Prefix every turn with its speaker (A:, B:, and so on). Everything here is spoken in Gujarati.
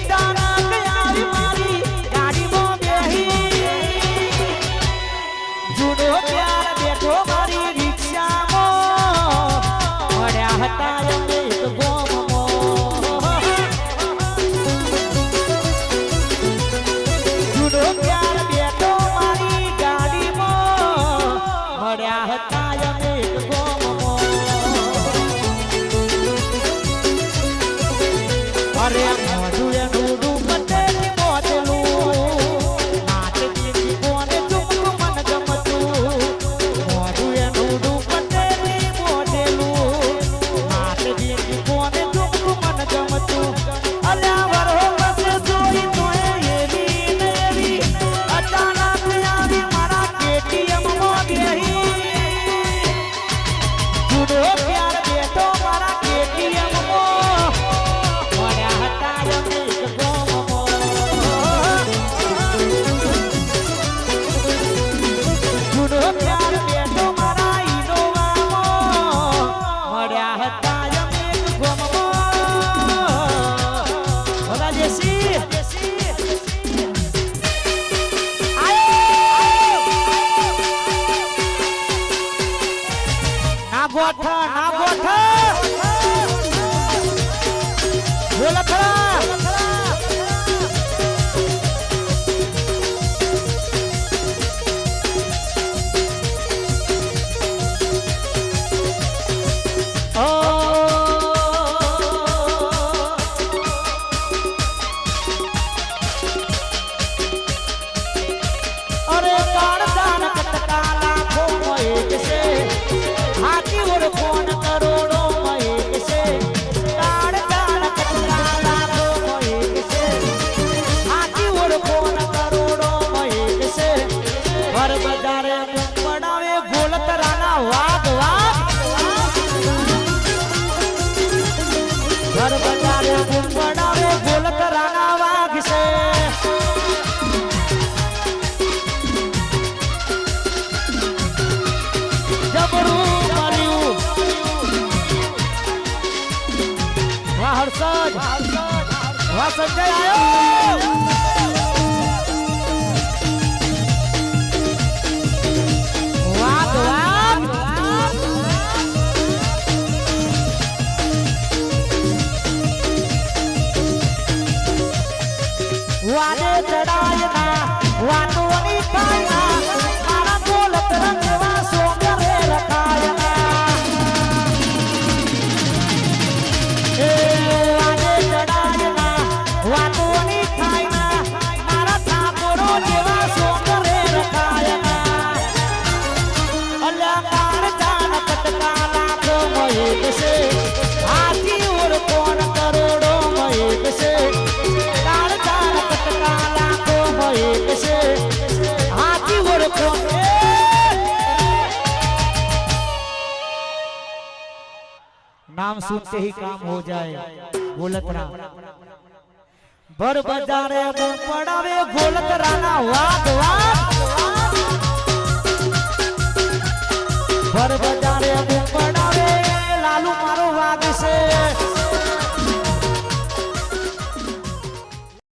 A: અચાનક આવી મારી ગાડીમાં બેહી જૂનો પ્યાર બેઠો મારી રિક્ષામાં મળ્યા હતા અમે એક ગોમમાં જૂનો પ્યાર બેઠો મારી ગાડીમાં મળ્યા હતા અમે એક ગોમમાં અરે મોઢું એનું ડૂબતેલી મોઢેલું નાટ દીધી કોને ચૂકવું મન ગમતું મોઢું એનું ડૂબતેલી મોઢેલું નાટ દીધી કોને ચૂકવું મન ગમતું અલ્યા વરો પાસે જોઈ તોય એવી ને એવી અચાનક આવી મારા કેટીએમમાં બેહી જુદો પ્યાર બેઠો મારા કેટીએમમાં મળ્યા હતા અમે એક ગોમમાં જુદો પ્યાર બેઠો મારા ઈનોવામાં મળ્યા હતા અમે એક ગોમમાં ભલા જેસી ના ગોઠા બોલ ખરા અરે કાળ દાન કટકા લાખો એક છે હાથી ઓર કોણ કરોડો એક છે કાળ દાન કટકા લાખો એક છે હાથી ઓર કોણ કરોડો એક છે ઘર બજારે પડાવે ગોલતરાના વાગ વાગ ઘર બજારે પડાવે ગોલતરાના વાગ છે જબરું માર્યું વાહ હર્ષદ વાહ સંજય આયો વાહ વાહ વાને ચડાયના વાતોની થાય મારા બોલત રંગવા સોંગરે રખાયના એ વાને ચડાયના વાતોની થાય મારા ઠાકોરો જેવા સોંગરે રખાયના અલ્યા કાળ જાન કટકા લાખો મહેક છે હાથી ઓર કોણ કરોડો મહેક છે કાળ જાન કટકા લાખો મહેક છે हाथी और कौन नाम सुनते ही काम हो जाए गोलतरा भर बाजारे पड़ावे गोलतराना वाद वाद भर बाजारे पड़ावे लालू मारो वाग से